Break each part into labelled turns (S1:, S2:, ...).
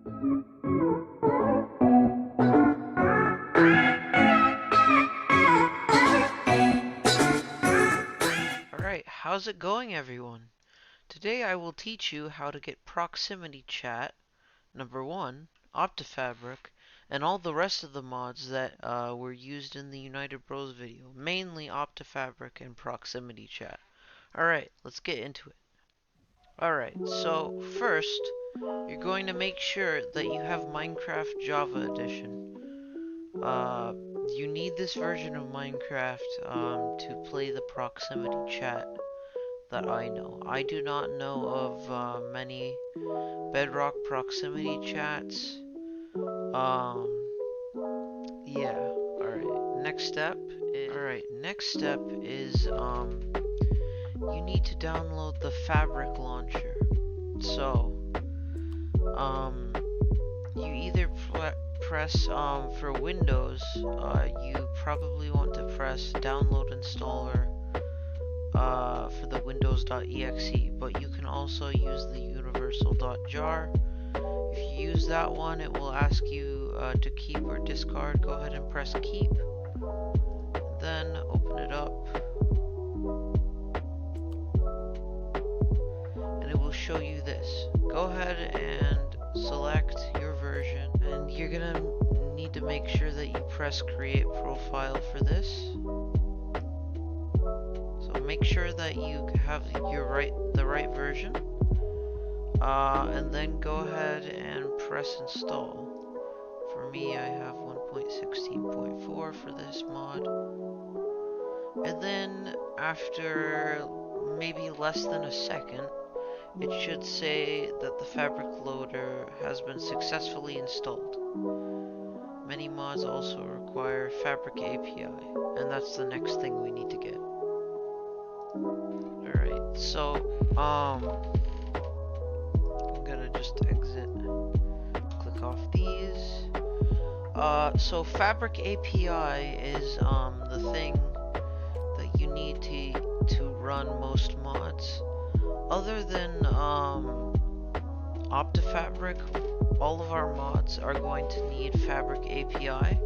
S1: Alright, how's it going, everyone? Today I will teach you how to get proximity chat, number 1, Optifabric, and all the rest of the mods that were used in the United Bros video, mainly Optifabric and proximity chat. Alright, let's get into it. Alright, so first, you're going to make sure that you have Minecraft Java Edition. You need this version of Minecraft to play the proximity chat that I know. I do not know of many Bedrock proximity chats. Yeah. Next step is you need to download the Fabric launcher. So, you either press for Windows, you probably want to press download installer for the windows.exe, but you can also use the universal.jar. If you use that one, it will ask you to keep or discard. Go ahead and press keep, then open it up, and it will show you this. Go ahead and select your version, and you're gonna need to make sure that you press create profile for this. Make sure that you have the right version, and then go ahead and press install. For me, I have 1.16.4 for this mod, and then after maybe less than a second, it should say that the Fabric loader has been successfully installed. Many mods also require Fabric API, and that's the next thing we need to get. Alright, so, I'm gonna just exit, click off these. So Fabric API is, the thing that you need to run most mods. Other than, Optifabric, all of our mods are going to need Fabric API.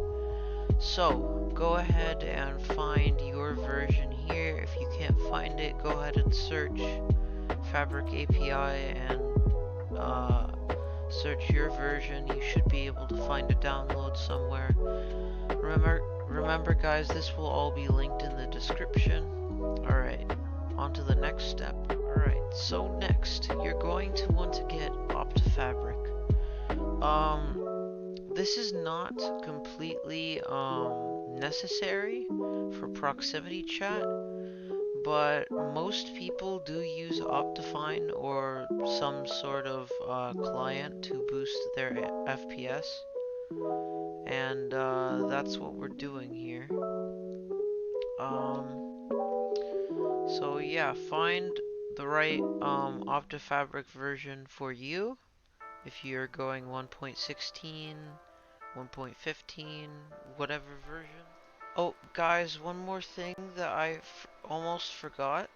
S1: So, go ahead and find your version here. If you can't find it, go ahead and search Fabric API and search your version. You should be able to find a download somewhere. Remember guys, this will all be linked in the description. Alright, on to the next step. Alright, so next, you're going to want to get Optifabric. This is not completely necessary for proximity chat, but most people do use Optifine or some sort of client to boost their FPS, and that's what we're doing here. So yeah, find the right Optifabric version for you. If you're going 1.16, 1.15, whatever version. Oh, guys, one more thing that I almost forgot.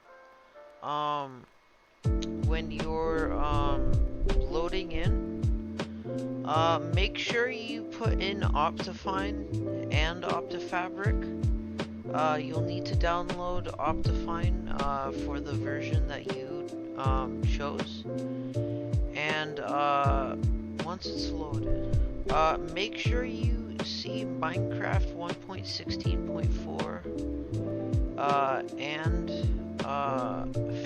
S1: When you're loading in, make sure you put in Optifine and Optifabric. You'll need to download Optifine for the version that you chose. And once it's loaded, make sure you see Minecraft 1.16.4 and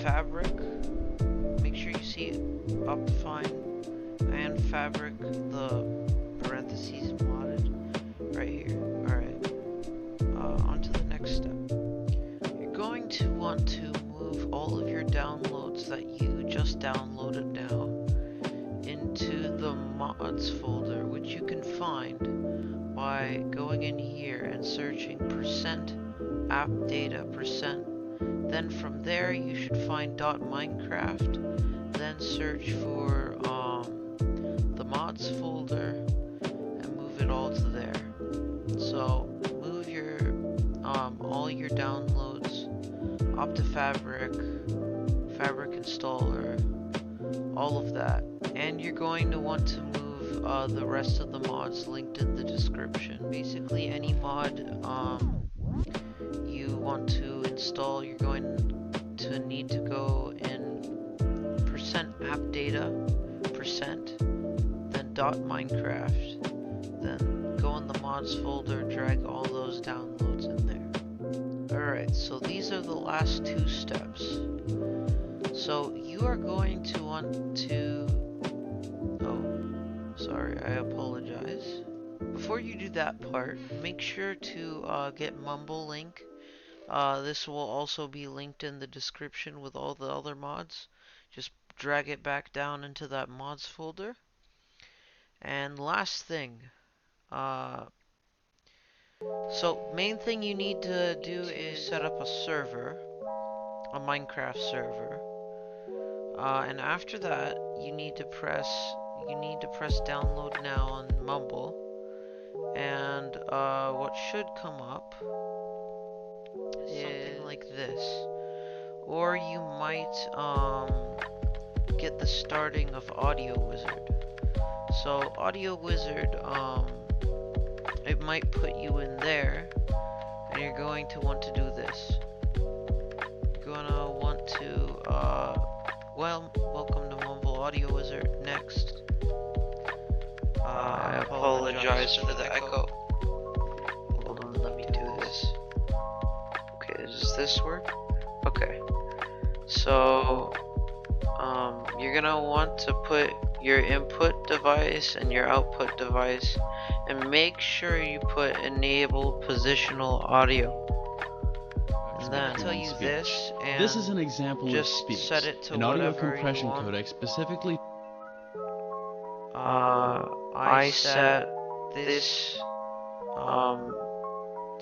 S1: Fabric. Make sure you see Optifine and Fabric, the parentheses modded, right here. Alright, on to the next step. You're going to want to move all of your downloads that you just downloaded now into the mods folder, which you can find by going in here and searching %appdata%. Then from there you should find .minecraft, then search for the mods folder and move it all to there. So move your all your downloads, Optifabric, Fabric installer, all of that, and you're going to want to move the rest of the mods linked in the description. Basically, any mod you want to install, you're going to need to go in %appdata, then .minecraft, then go in the mods folder, drag all those downloads in there. Alright, so these are the last 2 steps. So you are going to want to... Oh, sorry, I apologize. Before you do that part, make sure to get Mumble link. This will also be linked in the description with all the other mods. Just drag it back down into that mods folder. And last thing, so main thing you need to do is set up a server, a Minecraft server. And after that, you need to press download now on Mumble. And what should come up is something like this. Or you might get the starting of Audio Wizard. So Audio Wizard, it might put you in there, and you're going to want to do this. You're gonna want to, welcome to Mumble Audio Wizard. Next. I apologize for the echo. Hold on, let me do this. Okay, does this work? Okay. So, you're gonna want to put your input device and your output device, and make sure you put enable positional audio. And then I'll tell you this, and
S2: this is an example
S1: just
S2: of speech,
S1: set it to
S2: an audio
S1: whatever
S2: compression
S1: you want.
S2: codec specifically.
S1: I set this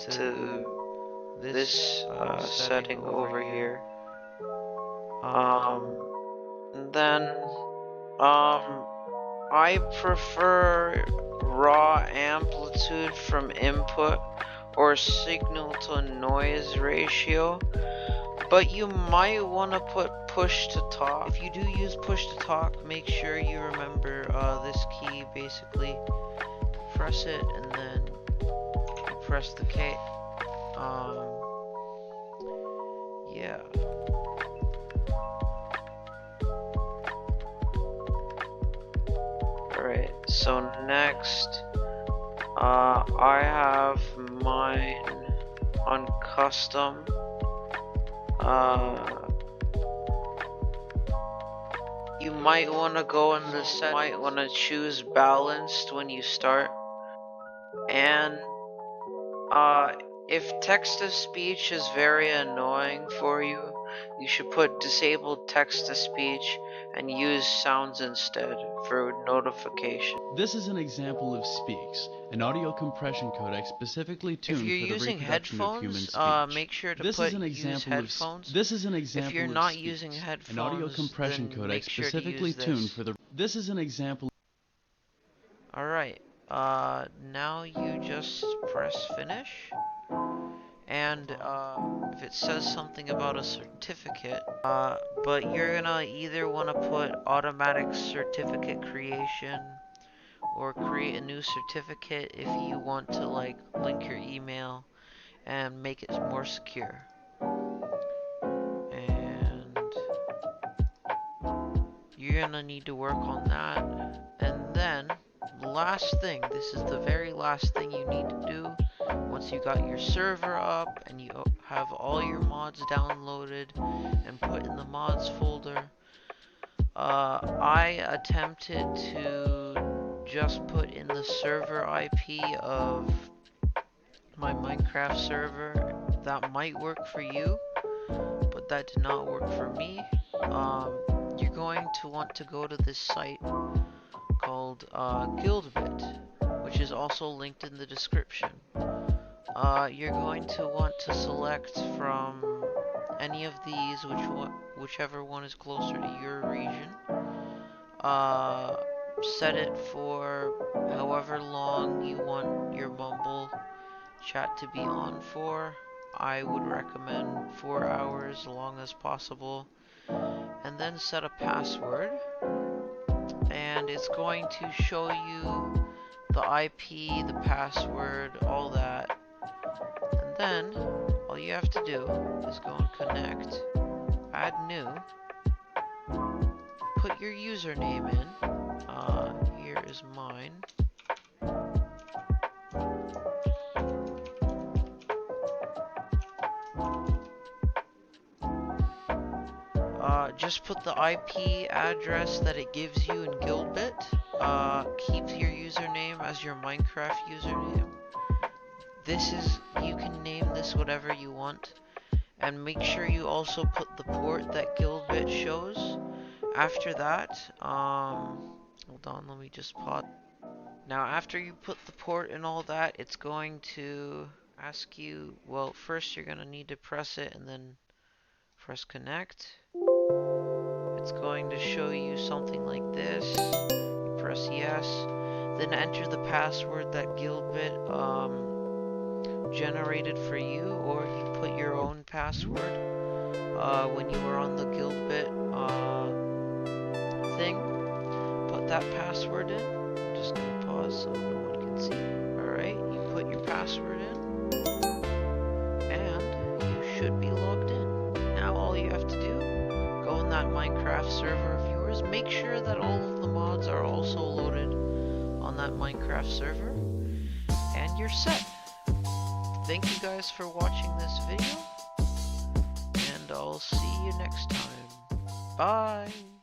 S1: to this setting over here. Then I prefer raw amplitude from input or signal to noise ratio, but you might want to put push to talk. If you do use push to talk, make sure you remember this key. Basically, press it and then you press the K. Yeah. Alright, so next, I have mine on custom. You might want to go in the set, might want to choose balanced when you start. And if text to speech is very annoying for you, you should put disabled text to speech and use sounds instead for notification.
S2: This is an example of Speaks, an audio compression codec specifically tuned for the reproduction of human speech.
S1: Make sure to
S2: This
S1: put
S2: is an example of
S1: headphones.
S2: This is an example
S1: If you're
S2: of
S1: not
S2: Speaks,
S1: using headphones,
S2: an audio compression
S1: then
S2: codec
S1: make sure to
S2: specifically
S1: use this.
S2: tuned for the. This is an example.
S1: Alright, now you just press finish, and if it says something about a certificate, but you're gonna either want to put automatic certificate creation or create a new certificate if you want to like link your email and make it more secure. And you're gonna need to work on that. And then the last thing, this is the very last thing you need to do once you got your server up and you have all your mods downloaded and put in the mods folder. I attempted to just put in the server IP of my Minecraft server. That might work for you, but that did not work for me. You're going to want to go to this site called Guildbit, which is also linked in the description. You're going to want to select from any of these, whichever one is closer to your region. Set it for however long you want your Mumble chat to be on for. I would recommend 4 hours, as long as possible. And then set a password. And and it's going to show you the IP, the password, all that. And then all you have to do is go and connect, add new, put your username in. Here is mine. Just put the IP address that it gives you in Guildbit. Keep your username as your Minecraft username. You can name this whatever you want. And make sure you also put the port that Guildbit shows. After that, hold on, let me just pause. Now, after you put the port and all that, it's going to ask you, well, first you're going to need to press it and then press connect. It's going to show you something like this. You press yes, then enter the password that Guildbit generated for you, or you put your own password when you were on the Guildbit thing. Put that password in. I'm just going to pause so no one can see. Alright, you put your password in, and you should be logged in. Now all you have to do, go in that Minecraft server of yours, make sure that all of the mods are also loaded on that Minecraft server, and you're set. Thank you guys for watching this video, and I'll see you next time. Bye!